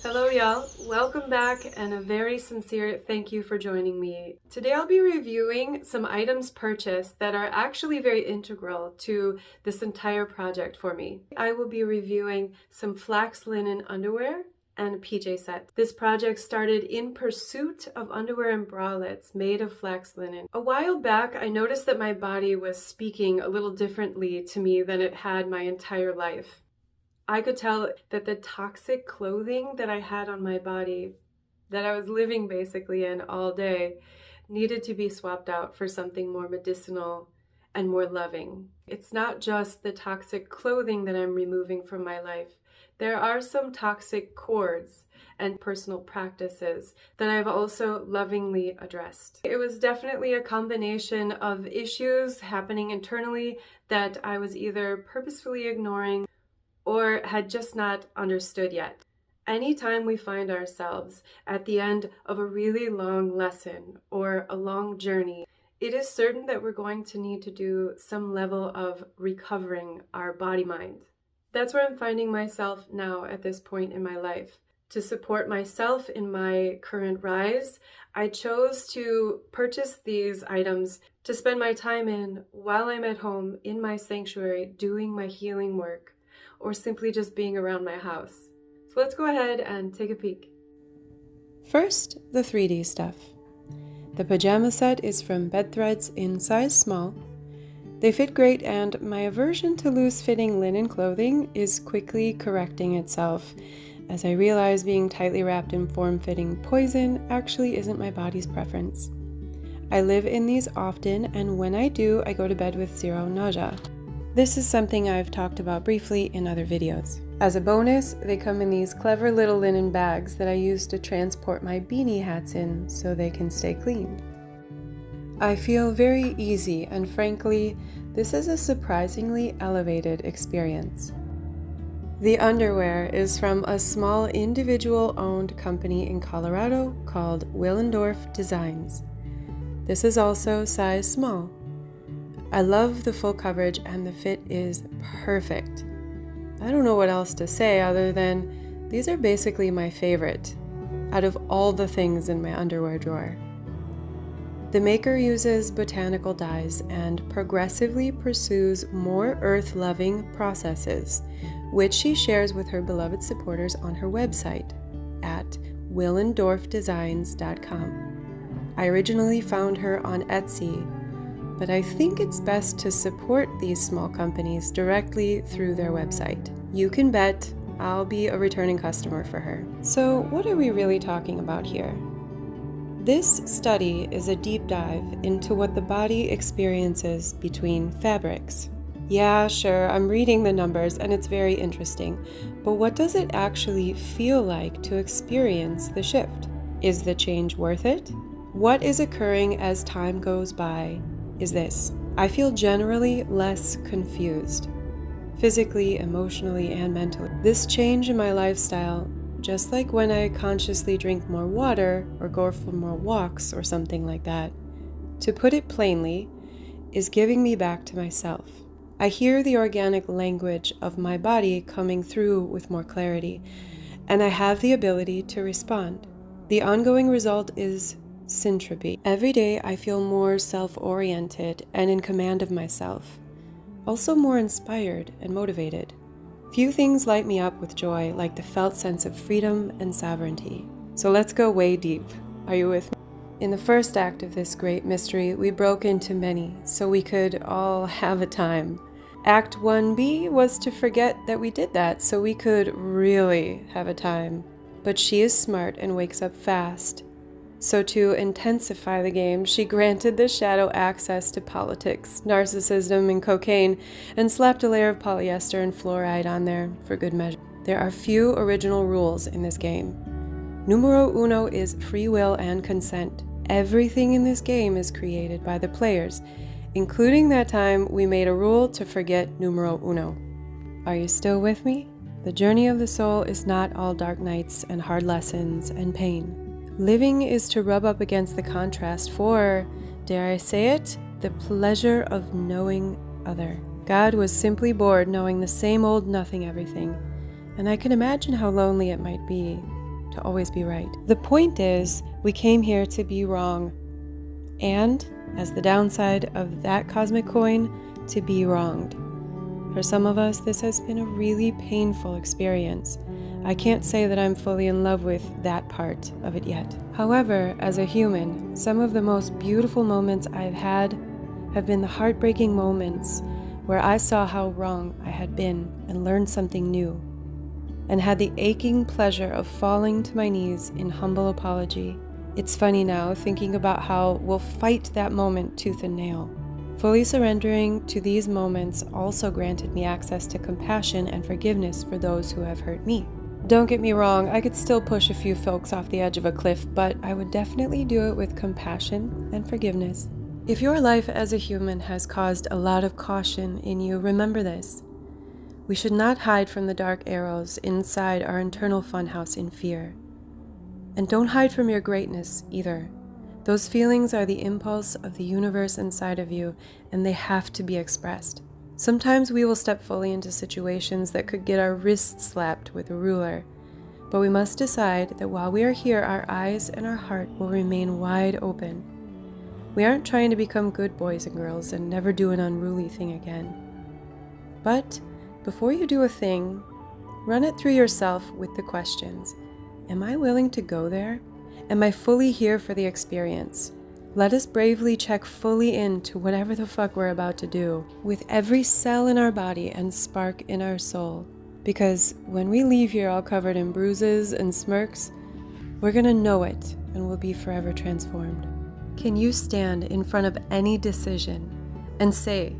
Hello y'all, welcome back and a very sincere thank you for joining me. Today I'll be reviewing some items purchased that are actually very integral to this entire project for me. I will be reviewing some flax linen underwear and a PJ set. This project started in pursuit of underwear and bralettes made of flax linen. A while back I noticed that my body was speaking a little differently to me than it had my entire life. I could tell that the toxic clothing that I had on my body, that I was living basically in all day, needed to be swapped out for something more medicinal and more loving. It's not just the toxic clothing that I'm removing from my life. There are some toxic cords and personal practices that I've also lovingly addressed. It was definitely a combination of issues happening internally that I was either purposefully ignoring or had just not understood yet. Anytime we find ourselves at the end of a really long lesson or a long journey, it is certain that we're going to need to do some level of recovering our body-mind. That's where I'm finding myself now at this point in my life. To support myself in my current rise, I chose to purchase these items to spend my time in while I'm at home in my sanctuary doing my healing work, or simply just being around my house. So let's go ahead and take a peek. First, the 3D stuff. The pajama set is from Bedthreads in size small. They fit great, and my aversion to loose-fitting linen clothing is quickly correcting itself as I realize being tightly wrapped in form-fitting poison actually isn't my body's preference. I live in these often, and when I do, I go to bed with zero nausea. This is something I've talked about briefly in other videos. As a bonus, they come in these clever little linen bags that I use to transport my beanie hats in so they can stay clean. I feel very easy, and frankly, this is a surprisingly elevated experience. The underwear is from a small individual-owned company in Colorado called Willendorf Designs. This is also size small. I love the full coverage and the fit is perfect. I don't know what else to say other than these are basically my favorite out of all the things in my underwear drawer. The maker uses botanical dyes and progressively pursues more earth-loving processes, which she shares with her beloved supporters on her website at willendorfdesigns.com. I originally found her on Etsy, but I think it's best to support these small companies directly through their website. You can bet I'll be a returning customer for her. So what are we really talking about here? This study is a deep dive into what the body experiences between fabrics. Yeah, sure, I'm reading the numbers and it's very interesting, but what does it actually feel like to experience the shift? Is the change worth it? What is occurring as time goes by is this. I feel generally less confused, physically, emotionally, and mentally. This change in my lifestyle, just like when I consciously drink more water or go for more walks or something like that, to put it plainly, is giving me back to myself. I hear the organic language of my body coming through with more clarity, and I have the ability to respond. The ongoing result is syntropy. Every day I feel more self-oriented and in command of myself, also more inspired and motivated. Few things light me up with joy like the felt sense of freedom and sovereignty. So let's go way deep. Are you with me? In the first act of this great mystery, we broke into many so we could all have a time. Act 1B was to forget that we did that so we could really have a time. But she is smart and wakes up fast. So to intensify the game, she granted the shadow access to politics, narcissism, and cocaine, and slapped a layer of polyester and fluoride on there for good measure. There are few original rules in this game. Numero Uno is free will and consent. Everything in this game is created by the players, including that time we made a rule to forget Numero Uno. Are you still with me? The journey of the soul is not all dark nights and hard lessons and pain. Living is to rub up against the contrast for, dare I say it, the pleasure of knowing other. God was simply bored knowing the same old nothing everything, and I can imagine how lonely it might be. to always be right. The point is, we came here to be wrong. And, as the downside of that cosmic coin, to be wronged. For some of us, this has been a really painful experience. I can't say that I'm fully in love with that part of it yet. However, as a human, some of the most beautiful moments I've had have been the heartbreaking moments where I saw how wrong I had been and learned something new, and had the aching pleasure of falling to my knees in humble apology. It's funny now thinking about how we'll fight that moment tooth and nail. Fully surrendering to these moments also granted me access to compassion and forgiveness for those who have hurt me. Don't get me wrong, I could still push a few folks off the edge of a cliff, but I would definitely do it with compassion and forgiveness. If your life as a human has caused a lot of caution in you, remember this. We should not hide from the dark arrows inside our internal funhouse in fear. And don't hide from your greatness either. Those feelings are the impulse of the universe inside of you, and they have to be expressed. Sometimes we will step fully into situations that could get our wrists slapped with a ruler, but we must decide that while we are here, our eyes and our heart will remain wide open. We aren't trying to become good boys and girls and never do an unruly thing again. But before you do a thing, run it through yourself with the questions. Am I willing to go there? Am I fully here for the experience? Let us bravely check fully into whatever the fuck we're about to do, with every cell in our body and spark in our soul. Because when we leave here all covered in bruises and smirks, we're gonna know it and we'll be forever transformed. Can you stand in front of any decision and say,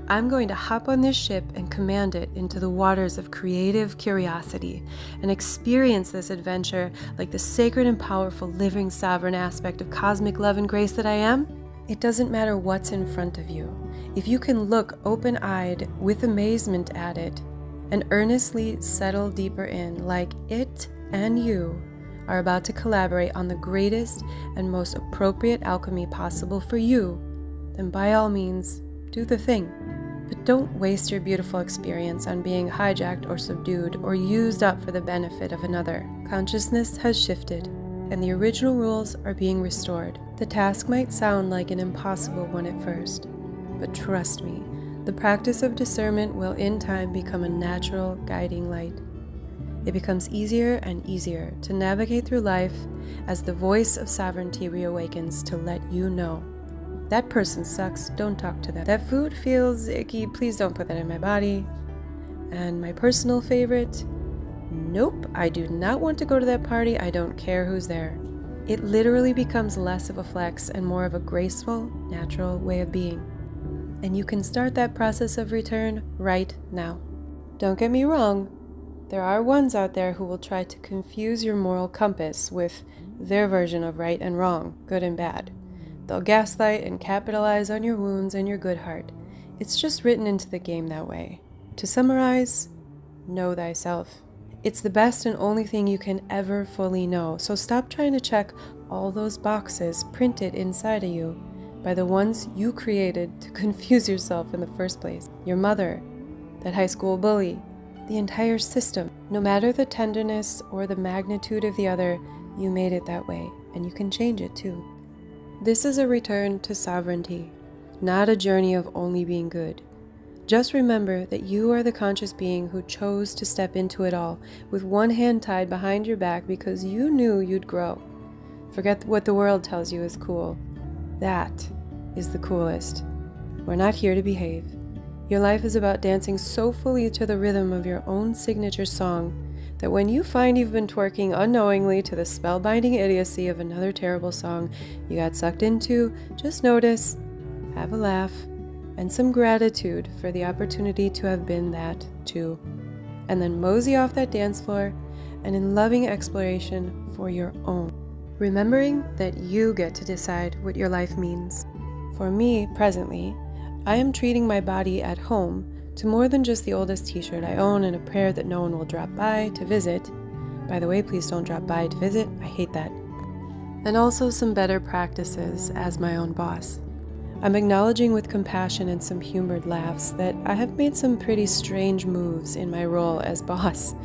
I'm going to hop on this ship and command it into the waters of creative curiosity and experience this adventure like the sacred and powerful living sovereign aspect of cosmic love and grace that I am? It doesn't matter what's in front of you. If you can look open-eyed with amazement at it and earnestly settle deeper in, like it and you are about to collaborate on the greatest and most appropriate alchemy possible for you, then by all means, do the thing. But don't waste your beautiful experience on being hijacked or subdued or used up for the benefit of another. Consciousness has shifted, and the original rules are being restored. The task might sound like an impossible one at first, but trust me, the practice of discernment will in time become a natural guiding light. It becomes easier and easier to navigate through life as the voice of sovereignty reawakens to let you know. That person sucks, don't talk to them. That food feels icky, please don't put that in my body. And my personal favorite, nope, I do not want to go to that party, I don't care who's there. It literally becomes less of a flex and more of a graceful, natural way of being. And you can start that process of return right now. Don't get me wrong, there are ones out there who will try to confuse your moral compass with their version of right and wrong, good and bad. They'll gaslight and capitalize on your wounds and your good heart. It's just written into the game that way. To summarize, know thyself. It's the best and only thing you can ever fully know, so stop trying to check all those boxes printed inside of you by the ones you created to confuse yourself in the first place. Your mother, that high school bully, the entire system. No matter the tenderness or the magnitude of the other, you made it that way, and you can change it too. This is a return to sovereignty, not a journey of only being good. Just remember that you are the conscious being who chose to step into it all with one hand tied behind your back because you knew you'd grow. Forget what the world tells you is cool. That is the coolest. We're not here to behave. Your life is about dancing so fully to the rhythm of your own signature song that when you find you've been twerking unknowingly to the spellbinding idiocy of another terrible song you got sucked into, just notice, have a laugh, and some gratitude for the opportunity to have been that too. And then mosey off that dance floor and in loving exploration for your own. Remembering that you get to decide what your life means. For me, presently, I am treating my body at home to more than just the oldest t-shirt I own and a prayer that no one will drop by to visit. By the way, please don't drop by to visit. I hate that. And also some better practices as my own boss. I'm acknowledging with compassion and some humored laughs that I have made some pretty strange moves in my role as boss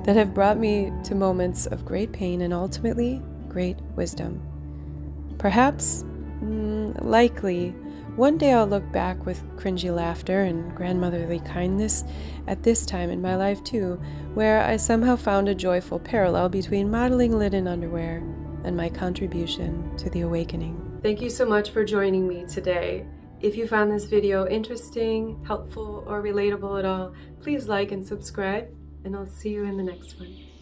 that have brought me to moments of great pain and ultimately great wisdom. Perhaps, likely, one day I'll look back with cringy laughter and grandmotherly kindness at this time in my life too, where I somehow found a joyful parallel between modeling linen underwear and my contribution to the awakening. Thank you so much for joining me today. If you found this video interesting, helpful, or relatable at all, please like and subscribe, and I'll see you in the next one.